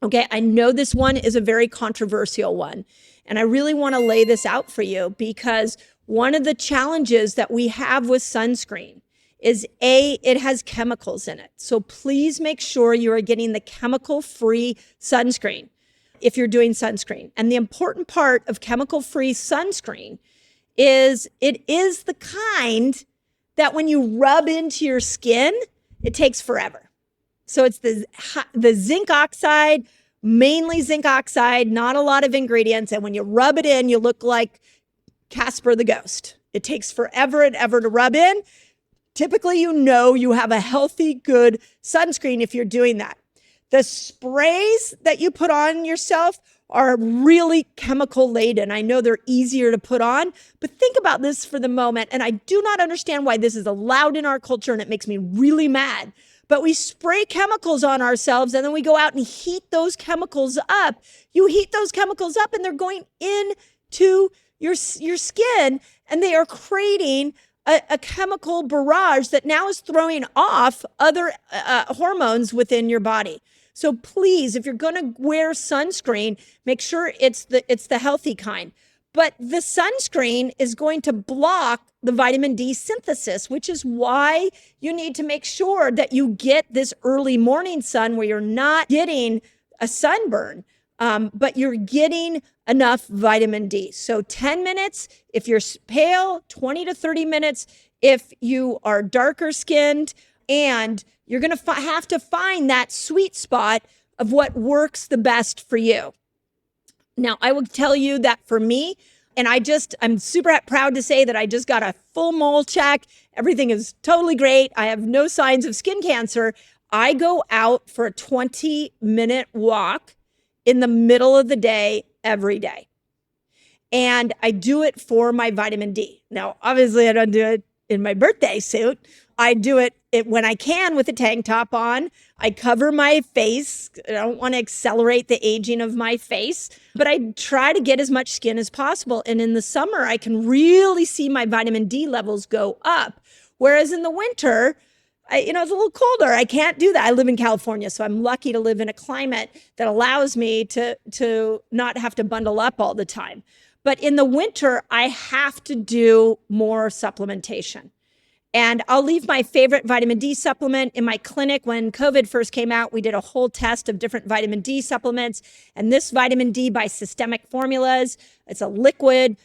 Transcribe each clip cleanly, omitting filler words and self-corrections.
Okay, I know this one is a very controversial one, and I really want to lay this out for you because one of the challenges that we have with sunscreen is it has chemicals in it. So please make sure you are getting the chemical-free sunscreen if you're doing sunscreen. And the important part of chemical-free sunscreen is it is the kind that when you rub into your skin, it takes forever. So it's the zinc oxide, mainly zinc oxide, not a lot of ingredients. And when you rub it in, you look like Casper the Ghost. It takes forever and ever to rub in. Typically, you have a healthy, good sunscreen if you're doing that. The sprays that you put on yourself are really chemical laden. I know they're easier to put on, but think about this for the moment. And I do not understand why this is allowed in our culture, and it makes me really mad. But we spray chemicals on ourselves and then we go out and heat those chemicals up. You heat those chemicals up and they're going into your skin, and they are creating a chemical barrage that now is throwing off other hormones within your body. So please, if you're going to wear sunscreen, make sure it's the healthy kind. But the sunscreen is going to block the vitamin D synthesis, which is why you need to make sure that you get this early morning sun where you're not getting a sunburn, but you're getting enough vitamin D. So 10 minutes if you're pale, 20 to 30 minutes if you are darker skinned, and you're going to have to find that sweet spot of what works the best for you. Now, I will tell you that for me, and I'm super proud to say that I just got a full mole check. Everything is totally great. I have no signs of skin cancer. I go out for a 20-minute walk in the middle of the day every day. And I do it for my vitamin D. Now, obviously, I don't do it in my birthday suit. I do it when I can with a tank top on. I cover my face. I don't want to accelerate the aging of my face, but I try to get as much skin as possible. And in the summer, I can really see my vitamin D levels go up. Whereas in the winter, it's a little colder. I can't do that. I live in California, so I'm lucky to live in a climate that allows me to not have to bundle up all the time. But in the winter, I have to do more supplementation. And I'll leave my favorite vitamin D supplement in my clinic. When COVID first came out, we did a whole test of different vitamin D supplements. And this vitamin D by Systemic Formulas, it's a liquid.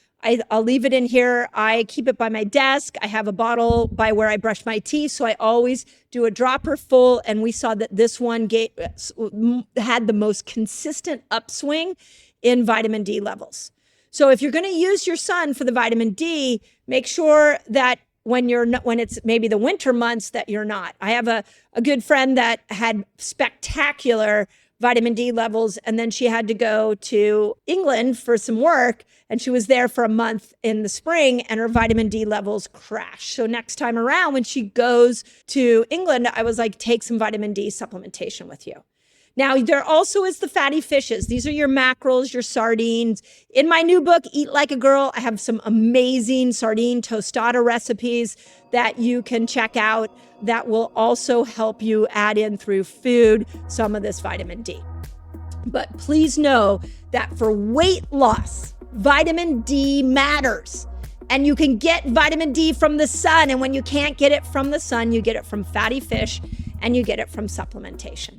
I'll leave it in here. I keep it by my desk. I have a bottle by where I brush my teeth. So I always do a dropper full. And we saw that this one had the most consistent upswing in vitamin D levels. So if you're going to use your sun for the vitamin D, make sure that when it's maybe the winter months that you're not. I have a good friend that had spectacular vitamin D levels, and then she had to go to England for some work, and she was there for a month in the spring, and her vitamin D levels crashed. So next time around, when she goes to England, I was like, take some vitamin D supplementation with you. Now, there also is the fatty fishes. These are your mackerels, your sardines. In my new book, Eat Like a Girl, I have some amazing sardine tostada recipes that you can check out that will also help you add in through food some of this vitamin D. But please know that for weight loss, vitamin D matters. And you can get vitamin D from the sun. And when you can't get it from the sun, you get it from fatty fish and you get it from supplementation.